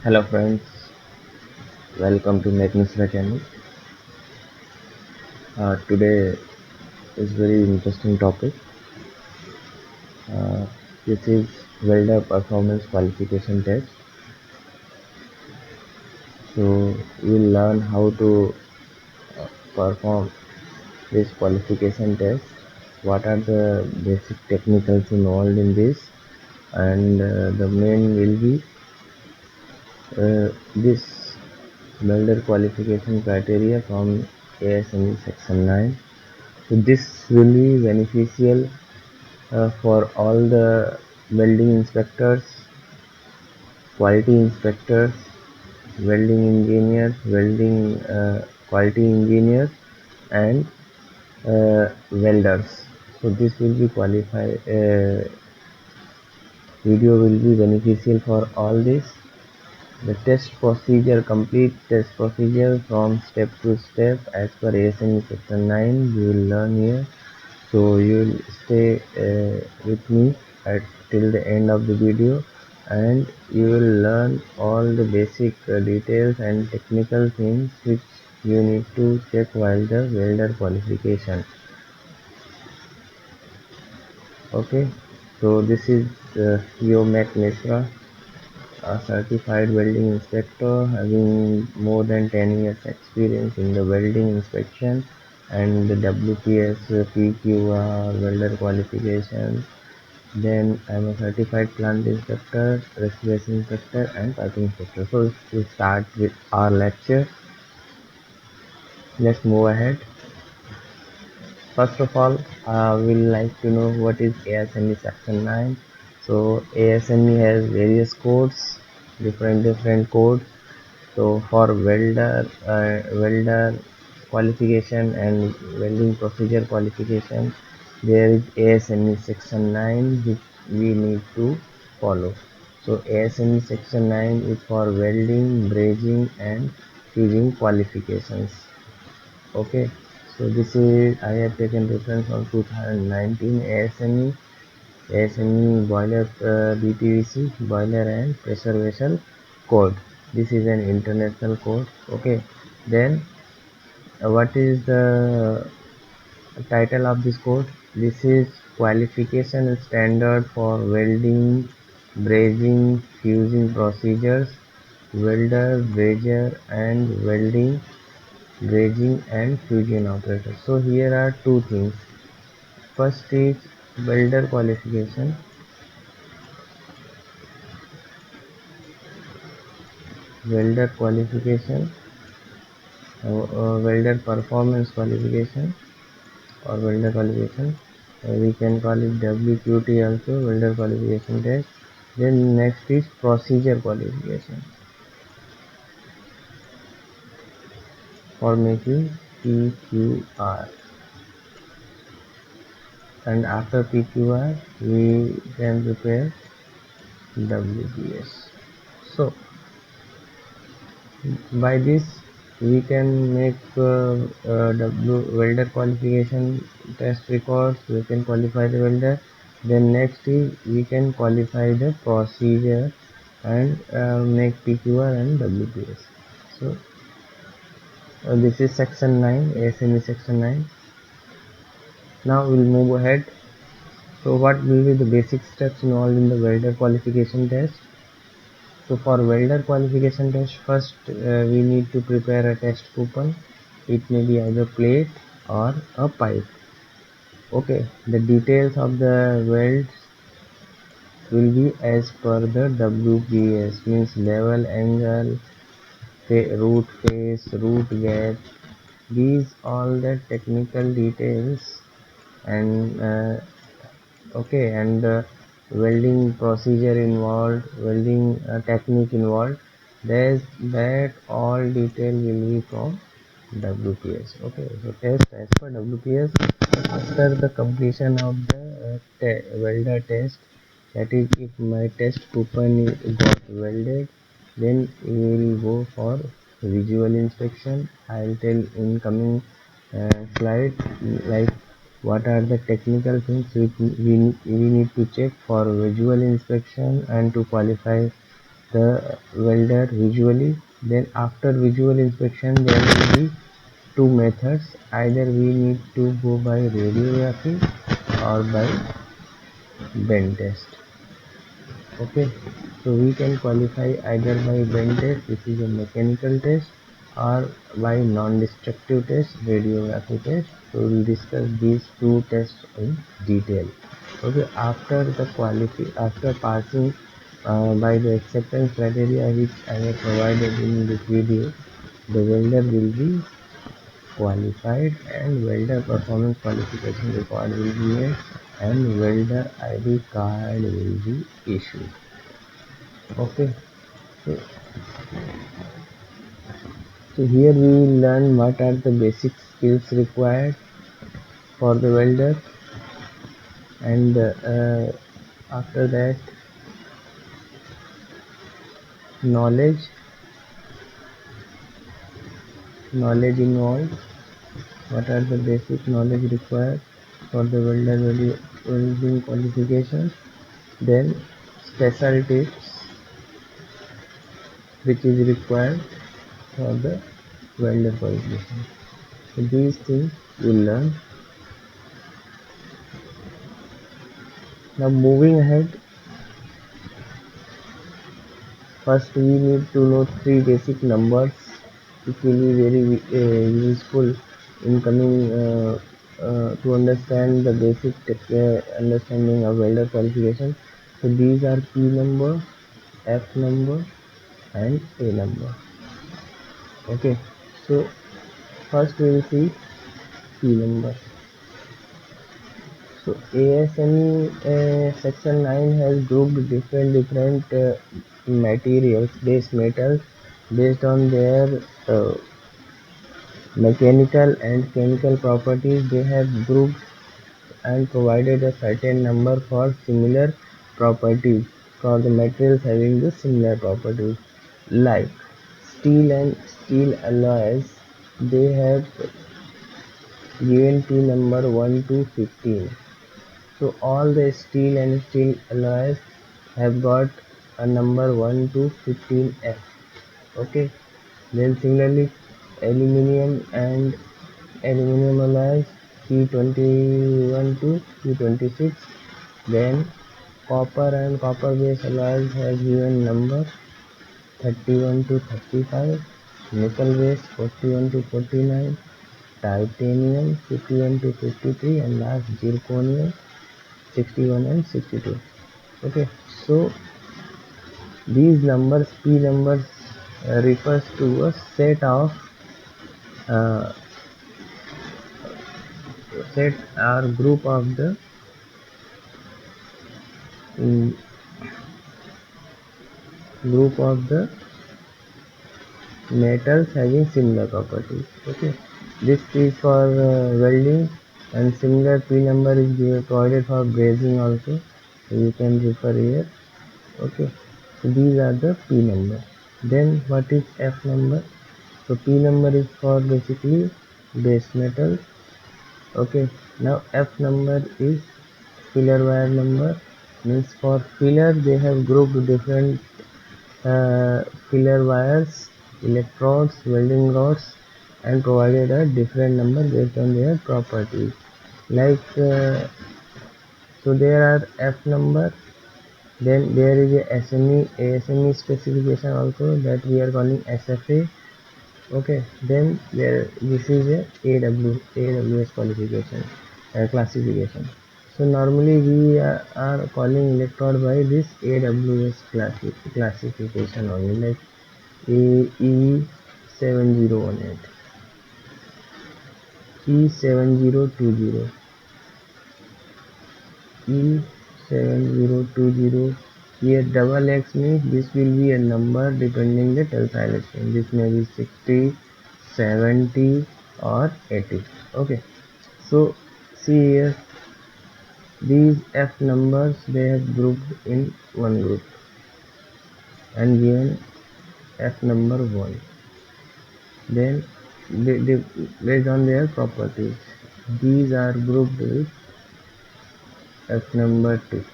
Hello friends, welcome to Misra channel. Today is very interesting topic. Uh, this is Welder performance qualification test. So we'll learn how to perform this qualification test. What are the basic technicals involved in this, and the main will be this Welder qualification criteria from ASME section 9. So this will be beneficial for all the welding inspectors, quality inspectors, welding engineers, welding quality engineers, and welders. So this will be qualified. Video will be beneficial for all this. The test procedure, complete test procedure from step to step as per ASME section 9. You will learn here. So you will stay with me till the end of the video, and you will learn all the basic details and technical things which you need to check while the welder qualification. Okay, so this is your Mac Misra, a certified welding inspector having more than 10 years experience in the welding inspection and the WPS, PQR, welder qualification. Then I'm a certified plant inspector, restoration inspector, and piping inspector. So we start with our lecture. Let's move ahead. First of all, we'll like to know what is ASME section 9. So ASME has various codes, different codes. So for welder qualification and welding procedure qualification, there is ASME section 9 which we need to follow. So ASME section 9 is for welding, brazing, and fusing qualifications. Okay, so this is, I have taken reference from 2019 ASME boiler, BPVC boiler and pressure vessel code. This is an international code. Okay, then what is the title of this code? This is qualification standard for welding, brazing, fusing procedures, welder, brazier, and welding, brazing, and fusion operators. So here are two things. First is welder qualification. Welder qualification, welder performance qualification, or welder qualification. We can call it WQT also, welder qualification test. Then next is procedure qualification for making PQR, and after PQR we can prepare WPS. So by this we can make welder qualification test records. We can qualify the welder. Then next is we can qualify the procedure and make PQR and WPS. So this is section 9, ASME section 9. Now we'll move ahead. So what will be the basic steps involved in the welder qualification test? So for welder qualification test, first we need to prepare a test coupon. It may be either plate or a pipe. Okay, the details of the welds will be as per the WPS, means level, angle, root face, root gap. These all the technical details, and okay, and welding procedure involved, welding technique involved. There's that all detail will be from WPS. Okay, so test as per WPS. After the completion of the welder test, that is, if my test coupon got welded, then we will go for visual inspection. I'll tell in coming slide, like what are the technical things which we need to check for visual inspection and to qualify the welder visually. Then after visual inspection there will be two methods. Either we need to go by radiography or by bend test. Okay, so we can qualify either by bend test, which is a mechanical test, or by non-destructive test, radiography test. So we will discuss these two tests in detail. Okay, after passing by the acceptance criteria which I have provided in this video, the welder will be qualified and welder performance qualification record will be made and welder ID card will be issued. Okay, so, so here we will learn what are the basic skills required for the welder, and after that knowledge involved, what are the basic knowledge required for the welding qualification, then special tips which is required for the welder qualification. So these things we'll learn. Now moving ahead, first we need to know three basic numbers which will be very useful in coming to understand the basic understanding of welder qualification. So these are P number, F number and A number. Okay, so first we will see P number. So ASME section 9 has grouped different materials, base metals, based on their mechanical and chemical properties. They have grouped and provided a certain number for similar properties, for the materials having the similar properties, like steel and steel alloys. They have given P number 1 to 15. So all the steel and steel alloys have got a number 1 to 15F. Okay, then similarly aluminum and aluminum alloys P21 to P26. Then copper and copper based alloys have given number 31 to 35, nickel based 41 to 49, titanium 51 to 53, and last zirconium 61 and 62. Okay, so these numbers, P numbers, refers to a uh, set or group of the mm, group of the metals having similar properties. Okay, this is for welding, and similar P number is provided for brazing also, so you can refer here. Okay, so these are the P number. Then what is F number? So P number is for basically base metal. Okay, now F number is filler wire number, means for filler they have grouped different filler wires, electrodes, welding rods, and provided a different number based on their properties. Like so there are F number, then there is a ASME specification also, that we are calling SFA. Okay, then this is a AWS qualification classification. So normally we are calling electrode by this AWS classification only, like E7018, E7020, E7020. Here double X means this will be a number depending the tensile strength. This may be 60, 70 or 80. Okay, so see here, these F numbers they have grouped in one group and given F number 1. Then based on their properties, these are grouped with F number 2.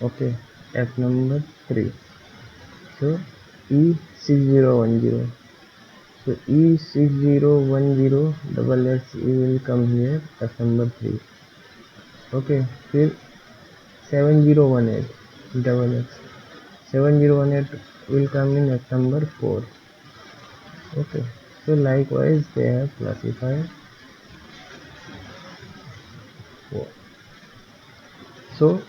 Okay, F number 3. So E6010. So E6010 double X will come here, F number 3. Okay, फिर 7018 double X. 7018 will come in F number 4. Okay, so likewise they have classified 4. So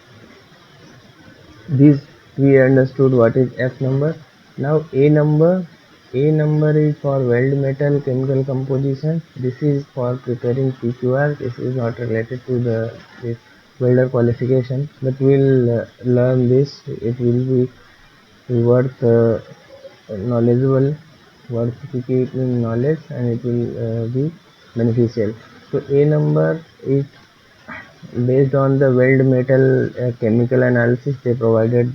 this we understood what is F number. Now A number is for weld metal chemical composition. This is for preparing PQR. This is not related to this welder qualification, but we'll learn this. It will be worth knowledgeable, worth keeping knowledge, and it will be beneficial. So A number is based on the weld metal chemical analysis. They provided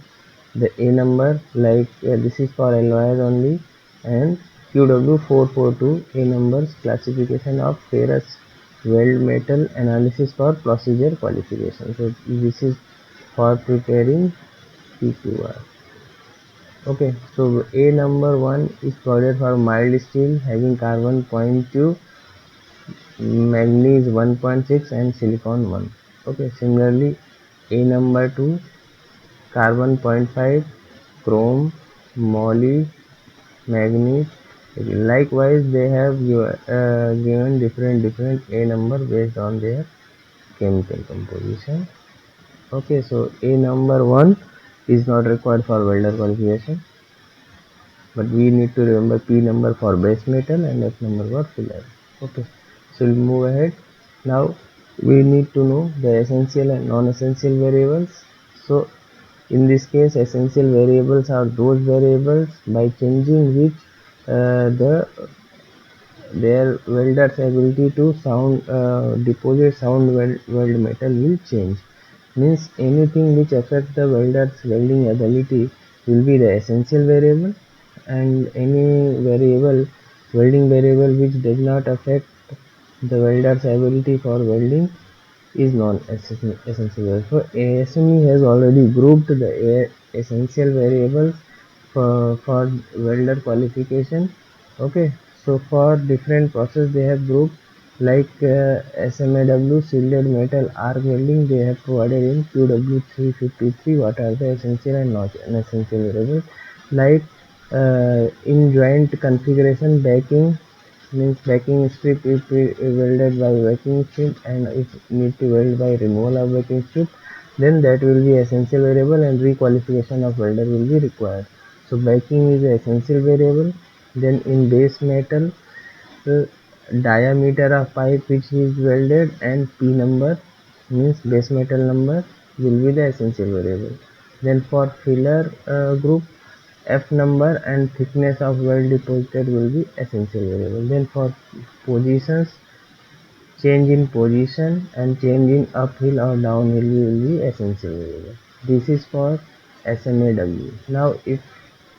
the A number, like this is for alloys only, and QW442 A numbers classification of ferrous weld metal analysis for procedure qualification. So this is for preparing PQR. Okay, so A number 1 is provided for mild steel having carbon 0.2, manganese 1.6 and silicon 1. Okay, similarly A number 2 carbon 0.5, chrome, moly, manganese. Likewise they have given different A number based on their chemical composition. Okay, so A number 1 is not required for welder qualification, but we need to remember P number for base metal and F number for filler. Okay, so we'll move ahead. Now we need to know the essential and non-essential variables. So in this case, essential variables are those variables by changing which their welder's ability to deposit sound weld metal will change. Means anything which affects the welder's welding ability will be the essential variable, and any welding variable which does not affect the welder's ability for welding is non-essential. So ASME has already grouped the essential variables for welder qualification. Okay, so for different process they have grouped, like SMAW shielded metal arc welding, they have provided in QW353 what are the essential and not essential variables. Like in joint configuration, backing means backing strip is welded by backing strip, and if need to weld by removal of backing strip, then that will be essential variable and requalification of welder will be required. So backing is the essential variable. Then in base metal, the diameter of pipe which is welded and P number means base metal number will be the essential variable. Then for filler group, F number and thickness of weld deposited will be essential variable. Then for positions, change in position and change in uphill or downhill will be essential variable. This is for SMAW. Now if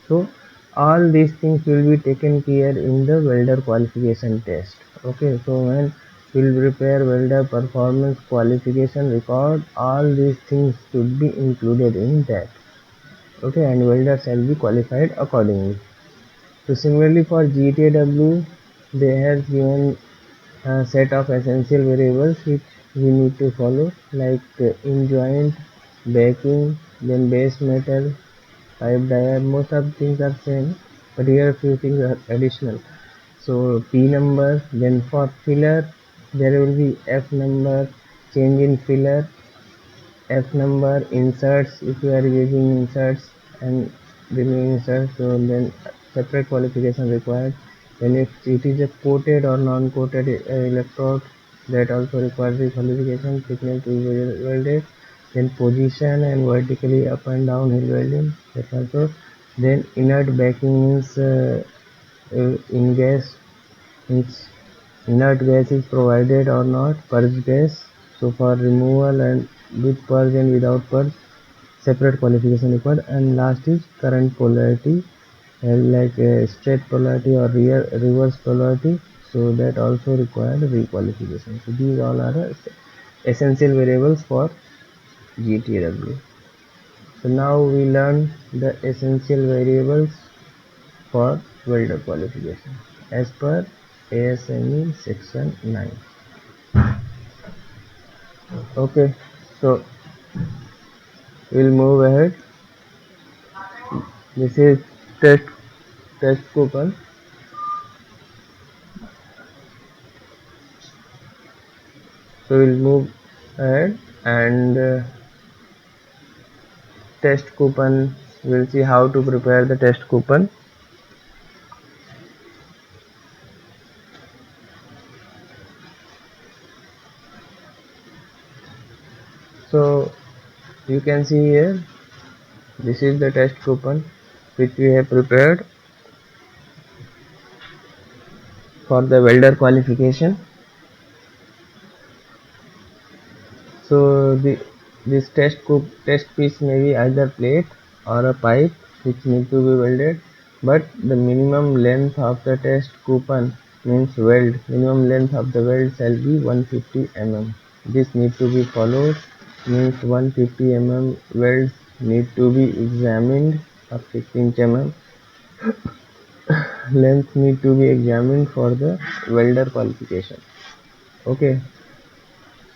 so, all these things will be taken care in the welder qualification test. Okay, so when we'll prepare welder performance qualification record, all these things should be included in that. Okay, and welder shall be qualified accordingly. So similarly for GTAW, they have given a set of essential variables which we need to follow, like in joint, backing, then base metal, pipe dia. Most of things are same, but here a few things are additional. So P number, then for filler, there will be F number, change in filler, F number, inserts, if you are using inserts and removing inserts, so then separate qualification required. Then if it is a coated or non-coated electrode, that also requires the qualification. Thickness to be welded. Then position and vertically up and down hill welding, that also. Then inert backing means in gas, means inert gas is provided or not, purge gas. So for removal and with purge and without purge, separate qualification required. And last is current polarity, like straight polarity or reverse polarity, so that also required requalification. So these all are essential variables for GTW. So now we learn the essential variables for welder qualification as per ASME section 9. Okay, so we'll move ahead. This is test coupon. So we'll move ahead and test coupon. We'll see how to prepare the test coupon. So you can see here, this is the test coupon which we have prepared for the welder qualification. So this test piece may be either plate or a pipe which need to be welded, but the minimum length of the test coupon means weld. Minimum length of the weld shall be 150 mm. This need to be followed, means 150 mm welds need to be examined, or 6 inch mm length need to be examined for the welder qualification. Okay.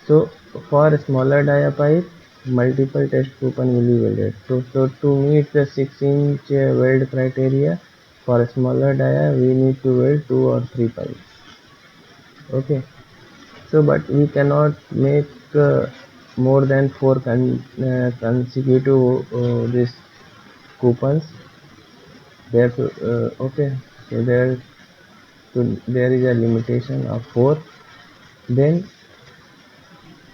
So for smaller dia pipe, multiple test coupon will be welded. So to meet the 6-inch weld criteria, for smaller dia we need to weld 2 or 3 pipes. Okay. So but we cannot make more than 4 consecutive these coupons. Therefore, okay. So there is a limitation of 4. Then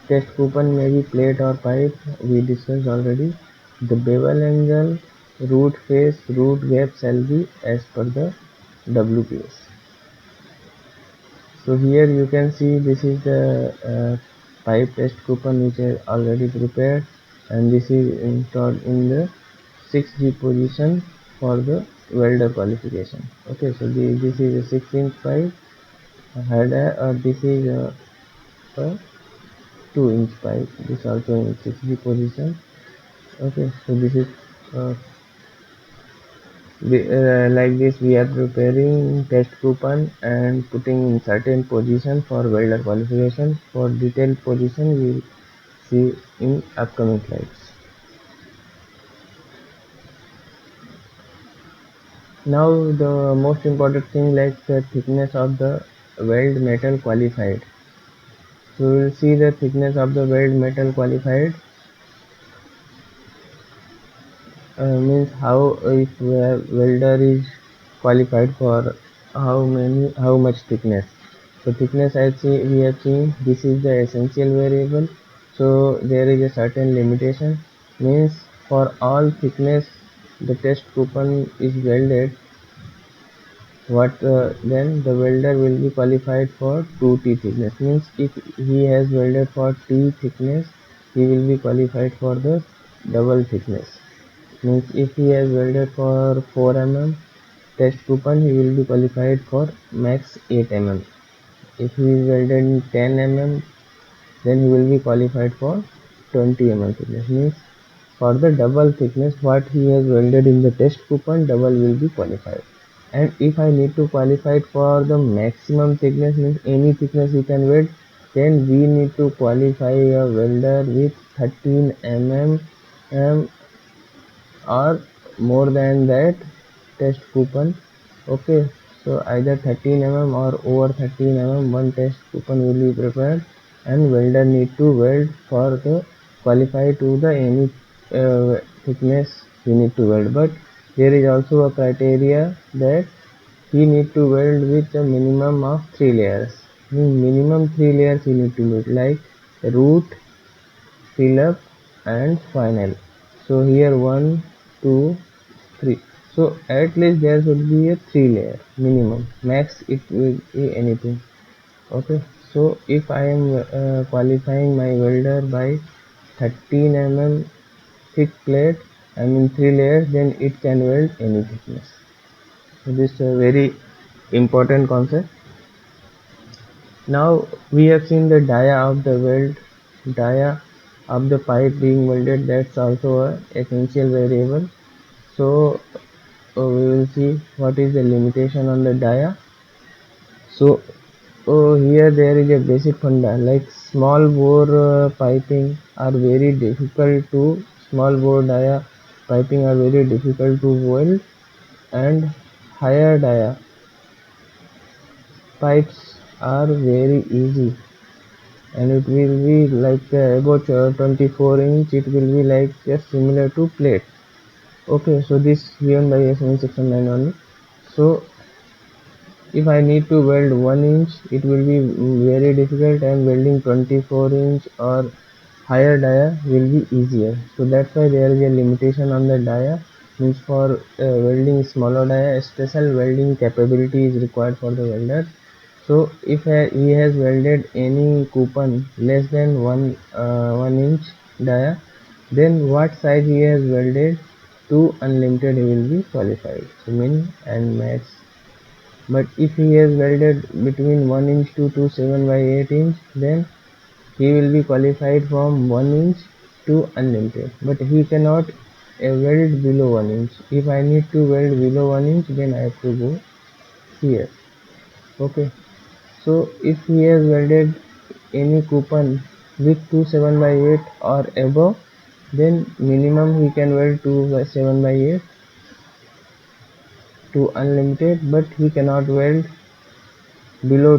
test coupon may be plate or pipe, we discussed already. The bevel angle, root face, root gap shall be as per the WQS. So here you can see this is the pipe test coupon which is already prepared, and this is installed in the 6G position for the welder qualification. Okay, so this is a 6-inch pipe header, or this is a 2-inch pipe. This also in 6G position. Okay, so this is like this we are preparing test coupon and putting in certain position for welder qualification. For detailed position we will see in upcoming slides. Now the most important thing, like the thickness of the weld metal qualified. So we will see the thickness of the weld metal qualified. Means how, if welder is qualified for how much thickness. So thickness, as we have seen, this is the essential variable, so there is a certain limitation. Means for all thickness the test coupon is welded, then the welder will be qualified for 2T thickness. Means if he has welded for T thickness, he will be qualified for the double thickness. Means if he has welded for 4 mm test coupon, he will be qualified for max 8 mm. If he is welded in 10 mm, then he will be qualified for 20 mm thickness. Means for the double thickness what he has welded in the test coupon, double will be qualified. And if I need to qualify for the maximum thickness, means any thickness you can weld, then we need to qualify a welder with 13 mm or more than that test coupon. Okay, so either 13 mm or over 13 mm one test coupon will be prepared, and welder need to weld for the qualify to the any thickness he need to weld. But there is also a criteria that he need to weld with a minimum of 3 layers. Minimum 3 layers he need to weld, like root, fill up and final. So here 1, 2, 3. So at least there should be a 3 layer minimum. Max it will be anything. Okay. So if I am qualifying my welder by 13 mm thick plate, I mean 3 layers, then it can weld any thickness. So this is a very important concept. Now we have seen the dia of the weld dia. of the pipe being welded, that's also a essential variable. So we will see what is the limitation on the dia. So here there is a basic funda, like small bore piping are very difficult to small bore dia piping are very difficult to weld, and higher dia pipes are very easy, and it will be like about 24 inch. It will be like similar to plate. Okay, so this given by SN section 9 only. So if I need to weld 1 inch, it will be very difficult, and welding 24 inch or higher dia will be easier. So that's why there is a limitation on the dia. Means for welding smaller dia, special welding capability is required for the welder. So if he has welded any coupon less than 1 inch dia, then what size he has welded to unlimited he will be qualified. So min and max. But if he has welded between 1 inch to 7 by 8 inch, then he will be qualified from 1 inch to unlimited. But he cannot weld below 1 inch. If I need to weld below 1 inch, then I have to go here. Okay. So if he has welded any coupon with 7 by 8 or above, then minimum he can weld 7 by 8 to unlimited, but he cannot weld below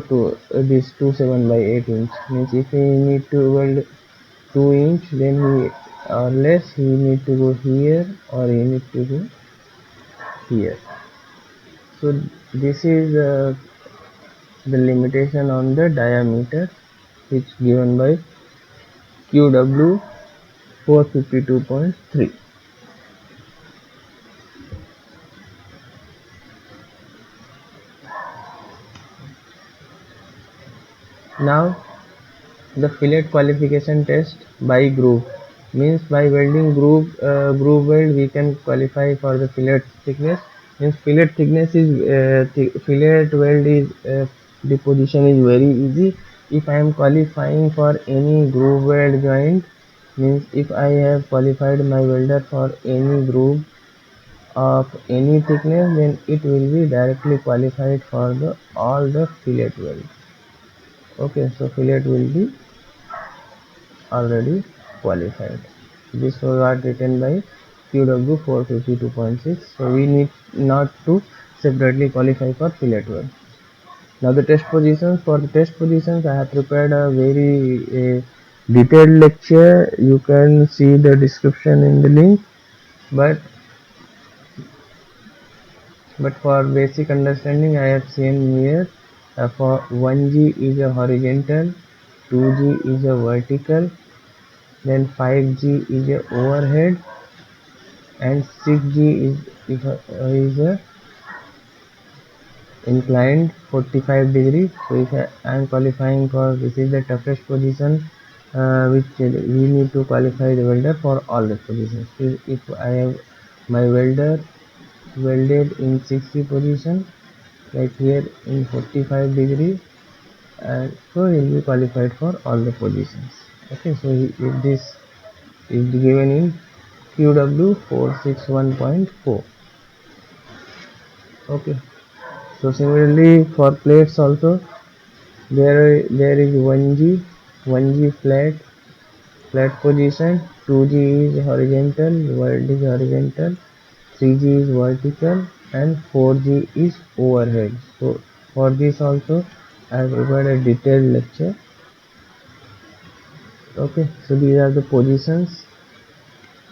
this 7 by 8 inch. Means if he need to weld 2 inch, then he or less, he need to go here or he need to go here. So this is the limitation on the diameter, which given by QW 452.3. Now the fillet qualification test by groove, means by welding groove weld we can qualify for the fillet thickness. Means fillet thickness is fillet weld is deposition is very easy. If I am qualifying for any groove weld joint, means if I have qualified my welder for any groove of any thickness, then it will be directly qualified for the all the fillet weld. Okay, so fillet will be already qualified. This was what written by QW 452.6. So we need not to separately qualify for fillet weld. Now the test positions. For the test positions, I have prepared a very detailed lecture. You can see the description in the link. But for basic understanding, I have seen here for 1G is a horizontal, 2G is a vertical, then 5G is a overhead, and 6G is a inclined 45 degree. So if I am qualifying for, this is the toughest position which we need to qualify the welder for all the positions. If I have my welder welded in 6G position, like here in 45 degree, and so he will be qualified for all the positions. Okay, so if this is given in QW 461.4. Okay, so similarly for plates also, there is 1G flat position, 2G is horizontal, weld is horizontal, 3G is vertical, and 4G is overhead. So for this also I have prepared a detailed lecture. Okay, so these are the positions.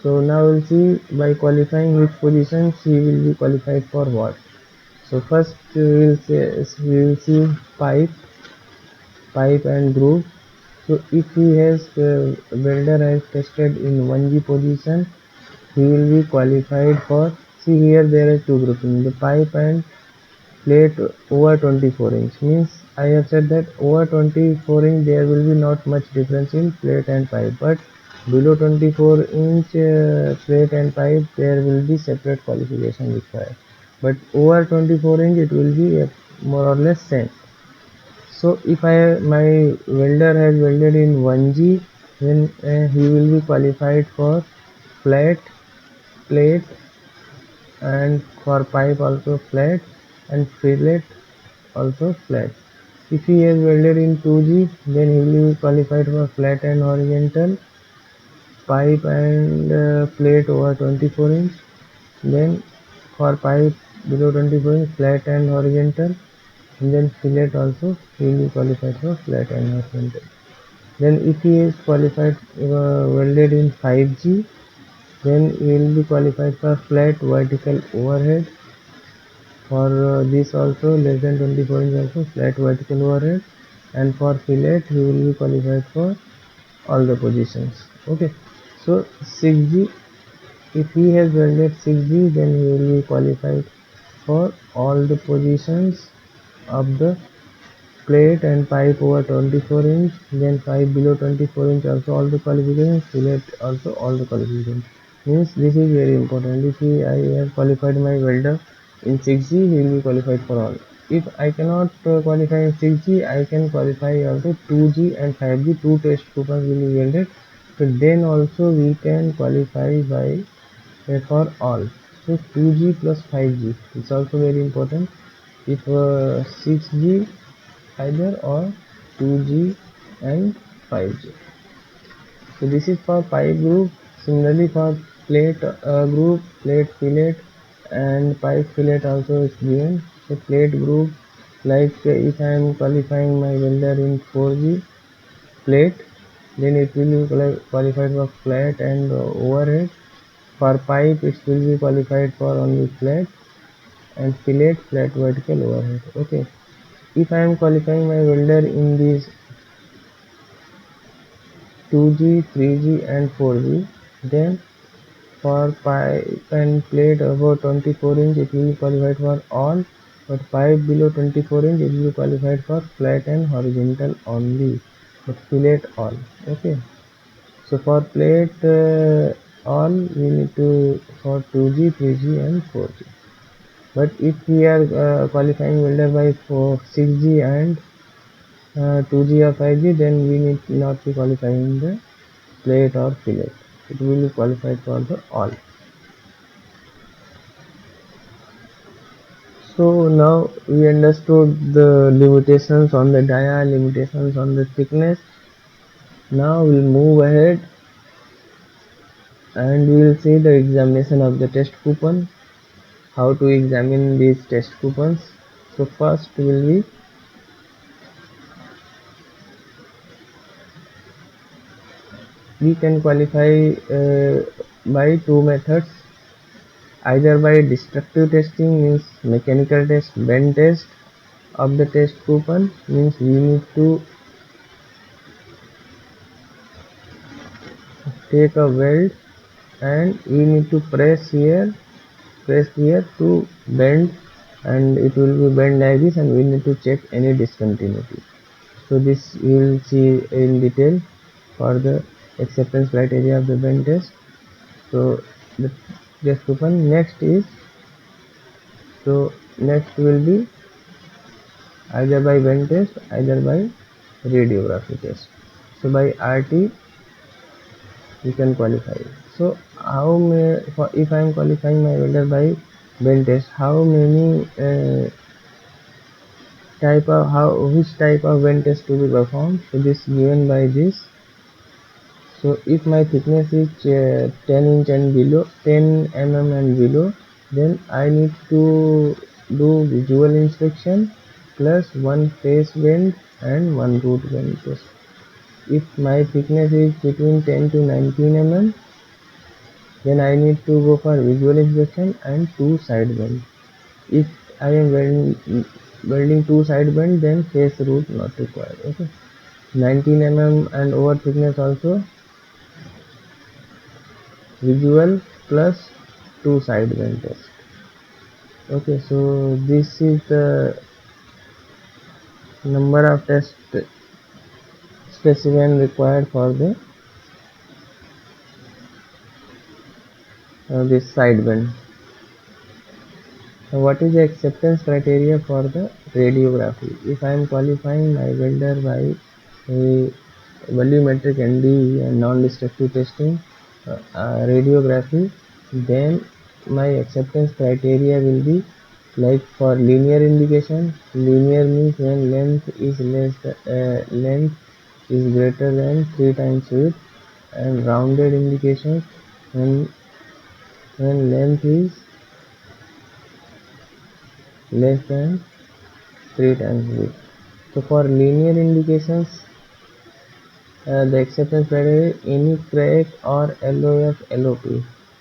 So now we'll see by qualifying which positions he will be qualified for what. So first we will see pipe and groove. So if he has welder has tested in 1G position, he will be qualified for, see here there are two grouping, the pipe and plate over 24 inch. Means I have said that over 24 inch there will be not much difference in plate and pipe, but below 24 inch plate and pipe there will be separate qualification required, but over 24 inch it will be more or less same. So if my welder has welded in 1G, then he will be qualified for flat, plate, and for pipe also flat, and fillet also flat. If he has welded in 2G, then he will be qualified for flat and horizontal, pipe and plate over 24 inch. Then for pipe below 24 inch, flat and horizontal. And then fillet also he will be qualified for flat and horizontal. Then if he is qualified welded in 5G, then he will be qualified for flat vertical overhead. For this also less than 24 inch also flat vertical overhead, and for fillet he will be qualified for all the positions. Okay, so 6G, if he has welded 6G, then he will be qualified for all the positions of the plate and pipe over 24 inch, then pipe below 24 inch also all the qualifications, fillet also all the qualifications. Means this is very important. If I have qualified my welder in 6G, he will be qualified for all. If I cannot qualify in 6G, I can qualify also 2G and 5G, two test coupons will be welded. So then also we can qualify by for all. So 2G plus 5G is also very important. If 6G either or 2G and 5G. So this is for pipe group. Similarly for plate group, plate fillet and pipe fillet also is given. So plate group, like if I am qualifying my welder in 4G plate, then it will be qualified for flat and overhead. For pipe it will be qualified for only flat, and fillet flat vertical overhead. Okay. If I am qualifying my welder in this 2G, 3G and 4G, then for pipe and plate above 24 inch it will be qualified for all, but pipe below 24 inch it will be qualified for flat and horizontal only, but fillet all. Okay, so for plate all we need to for 2G, 3G and 4G. But if we are qualifying welder by 6G and 2G or 5G, then we need not be qualifying the plate or fillet. It will be qualified for the all. So now we understood the limitations on the dia, limitations on the thickness. Now we'll move ahead and we will see the examination of the test coupon. How to examine these test coupons. So first we can qualify by two methods, either by destructive testing, means mechanical test, bend test of the test coupon, means we need to take a weld and we need to press here to bend, and it will be bend like this, and we need to check any discontinuity. So this we will see in detail for the acceptance criteria of the bend test. So the test coupon next will be either by bend test, either by radiography test. So by RT you can qualify. So how may, if I am qualifying my welder by bend test, how many which type of bend test to be performed? So this given by this. So if my thickness is 10 inch and below, 10 mm and below, then I need to do visual inspection plus one face bend and one root bend test. If my thickness is between 10 to 19 mm, then I need to go for visual inspection and two side bend. If I am welding two side bend, then face root not required. Okay, 19 mm and over thickness also visual plus two side bend test. Okay, so this is the number of test specimen required for the this side bend. Now, what is the acceptance criteria for the radiography? If I am qualifying my welder by volumetric ND and non-destructive testing, radiography, then my acceptance criteria will be like for linear indication. Linear means when length is greater than 3 times width, and rounded indications when length is less than 3 times width. So for linear indications, the acceptance criteria: any crack or LOF, LOP,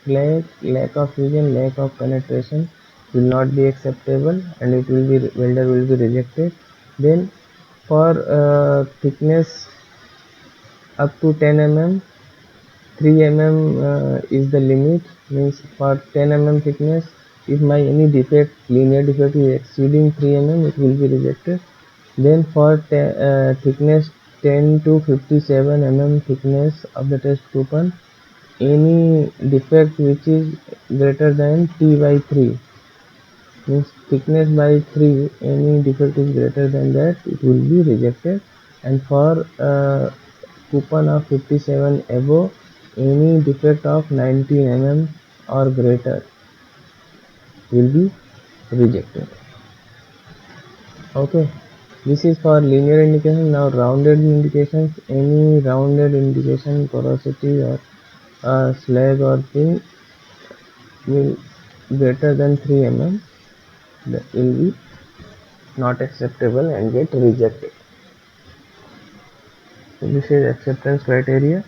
crack, lack of fusion, lack of penetration will not be acceptable, and it will be welder will be rejected. Then for thickness up to 10 mm, 3 mm is the limit. Means for 10 mm thickness, if my any defect, linear defect is exceeding 3 mm, it will be rejected. Then for thickness 10 to 57 mm thickness of the test coupon, any defect which is greater than T by 3, means thickness by 3, any defect is greater than that, it will be rejected. And for coupon of 57 above, any defect of 19 mm or greater will be rejected. Okay, this is for linear indication. Now rounded indications: any rounded indication, porosity or slag or thing will greater than 3 mm, that will be not acceptable and get rejected. So this is acceptance criteria.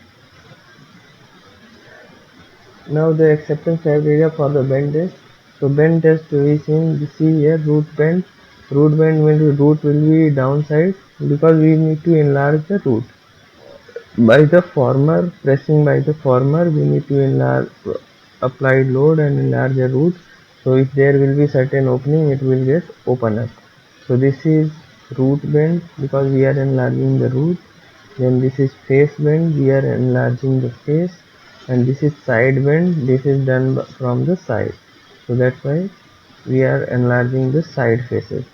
Now the acceptance criteria for the bend test. So bend test we see here root bend. Root bend means root will be downside because we need to enlarge the root. By the former, pressing by the former, we need to enlarge applied load and enlarge the root. So if there will be certain opening, it will get open up. So this is root bend because we are enlarging the root. Then this is face bend, we are enlarging the face. And this is side bend, this is done from the side. So that's why we are enlarging the side faces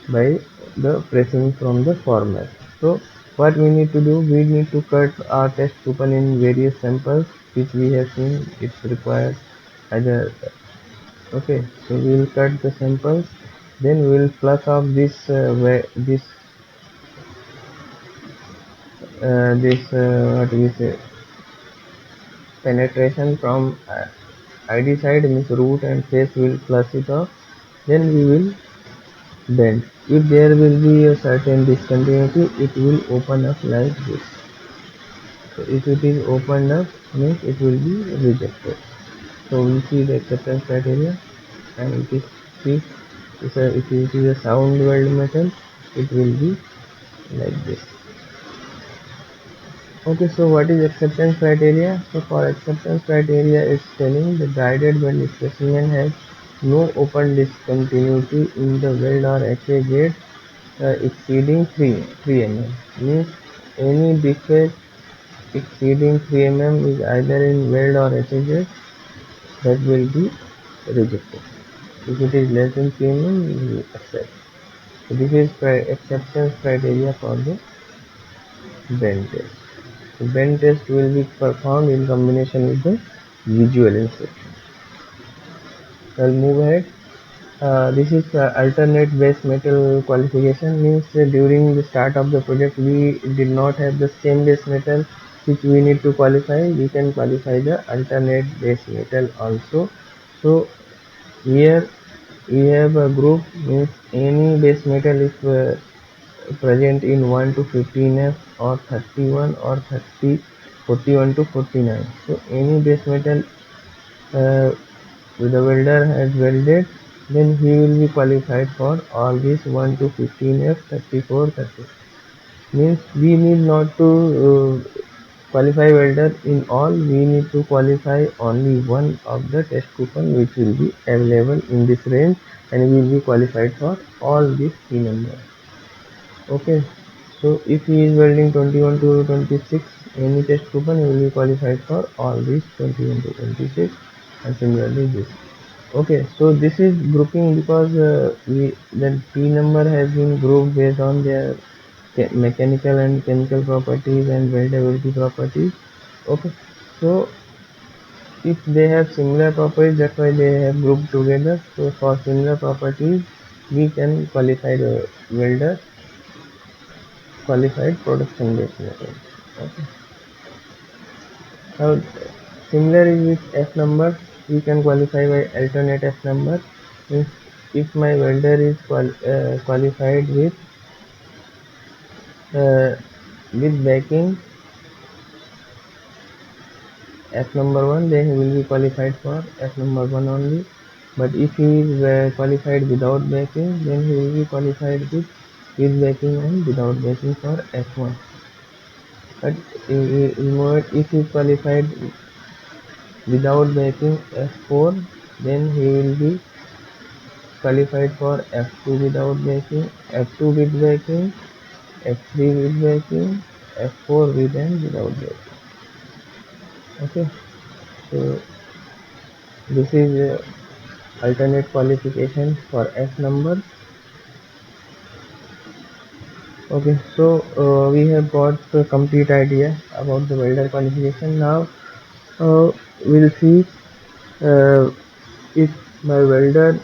by the pressing from the former. So what we need to do, we need to cut our test coupon in various samples which we have seen it's required either. Okay, so we will cut the samples, then we will pluck off what we say penetration from ID side, means root and face, will plus it off. Then we will bend. If there will be a certain discontinuity, it will open up like this. So if it is opened up, means it will be rejected. So we see the acceptance criteria, and it is fixed. If it is a sound weld metal, it will be like this. Okay, so what is acceptance criteria? So for acceptance criteria, it's telling the guided weld specimen has no open discontinuity in the weld or HA gate exceeding 3 mm. Means any defect exceeding 3 mm is either in weld or HA gate, that will be rejected. If it is less than 3 mm, we will accept. So this is acceptance criteria for the bend test. The bend test will be performed in combination with the visual inspection. I'll move ahead. This is alternate base metal qualification. Means during the start of the project we did not have the same base metal which we need to qualify. We can qualify the alternate base metal also. So here we have a group, means any base metal if present in 1 to 15F or 31 or 30, 41 to 49. So any base metal the welder has welded, then he will be qualified for all these 1 to 15F, 34, 30. Means we need not to qualify welder in all, we need to qualify only one of the test coupon which will be available in this range, and we will be qualified for all these 3 numbers. Okay, so if he is welding 21 to 26, any test coupon he will be qualified for all these 21 to 26, and similarly this. Okay, so this is grouping because the P number has been grouped based on their mechanical and chemical properties and weldability properties. Okay, so if they have similar properties, that's why they have grouped together. So for similar properties, we can qualify the welder qualified production based method. Okay. Now similar is with F number, we can qualify by alternate F number. Means if my welder is qualified uh, with backing F number 1, then he will be qualified for F number 1 only. But if he is qualified without backing, then he will be qualified with backing and without backing for F1. But if he is qualified without backing F4, then he will be qualified for F2 without backing, F2 with backing, F3 with backing, F4 with and without backing. Okay, so this is alternate qualification for F number. Okay, so we have got a complete idea about the welder qualification. Now we'll see if my welder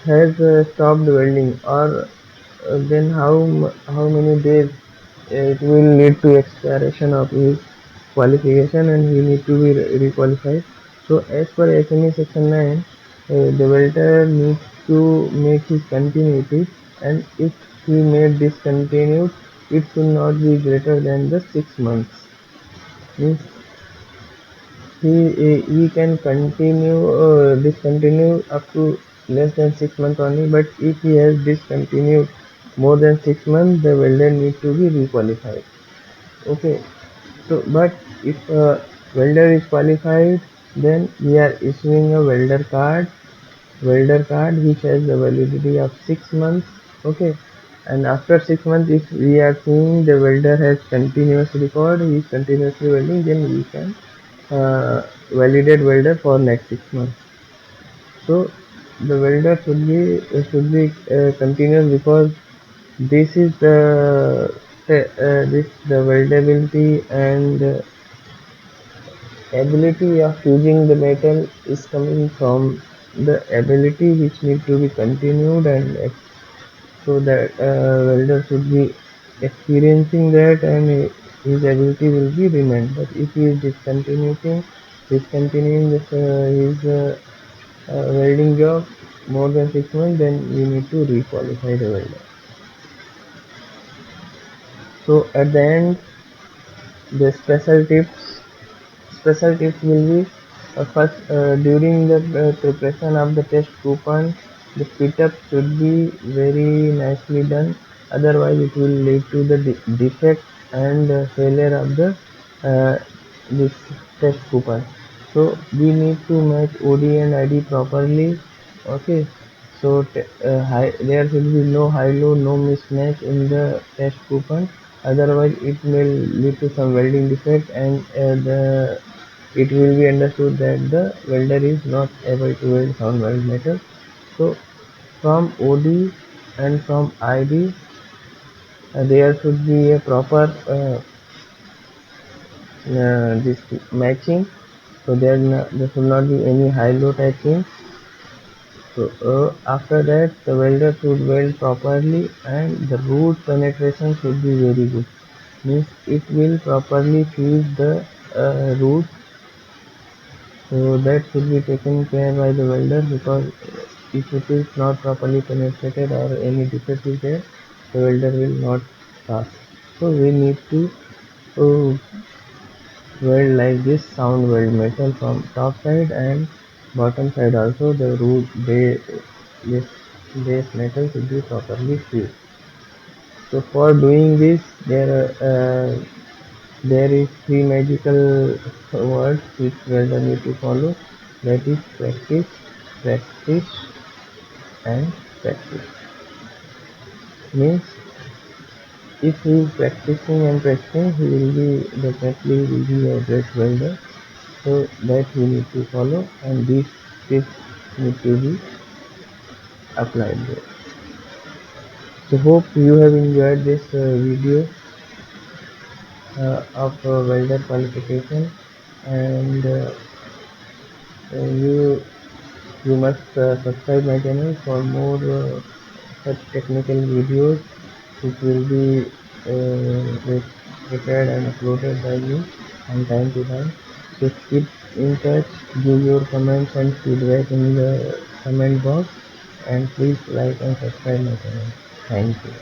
has stopped welding, or then how many days it will lead to expiration of his qualification and he need to be requalified. So as per SME section 9, the welder needs to make his continuity, and if he made discontinued, it should not be greater than the 6 months. Means he can continue discontinue up to less than 6 months only, but if he has discontinued more than 6 months, the welder need to be requalified. Okay, so but if welder is qualified, then we are issuing a welder card which has the validity of 6 months. Okay, and after 6 months, if we are seeing the welder has continuous record, he is continuously welding, then we can validate welder for next 6 months. So the welder should be continuous, because this is the weldability and ability of fusing the metal is coming from the ability which need to be continued, and so that welder should be experiencing that, and his ability will be remained. But if he is discontinuing his welding job more than 6 months, then we need to requalify the welder. So at the end, the special tips will be first, during the preparation of the test coupon, the fit up should be very nicely done, otherwise it will lead to the defect and failure of the uh, this test coupon. So we need to match OD and ID properly. Okay, so there should be no high-low, no mismatch in the test coupon. Otherwise, it may lead to some welding defect, and it will be understood that the welder is not able to weld sound weld metal. So from OD and from ID, there should be a proper this matching. So there should not be any high-low touching. So after that, the welder should weld properly, and the root penetration should be very good. Means it will properly fuse the root. So that should be taken care by the welder, because if it is not properly penetrated or any defect is there, the welder will not pass. So we need to uh, weld like this sound weld metal from top side and bottom side also. The root base metal should be properly fused. So for doing this, there is three magical words which welder need to follow. That is practice, practice, and practice. Means if he is practicing and practicing, he will be a great welder. So that we need to follow, and these tips need to be applied there. So hope you have enjoyed this video of welder qualification, and you must subscribe my channel for more such technical videos which will be prepared and uploaded by me from time to time. So keep in touch, give your comments and feedback in the comment box, and please like and subscribe my channel. Thank you.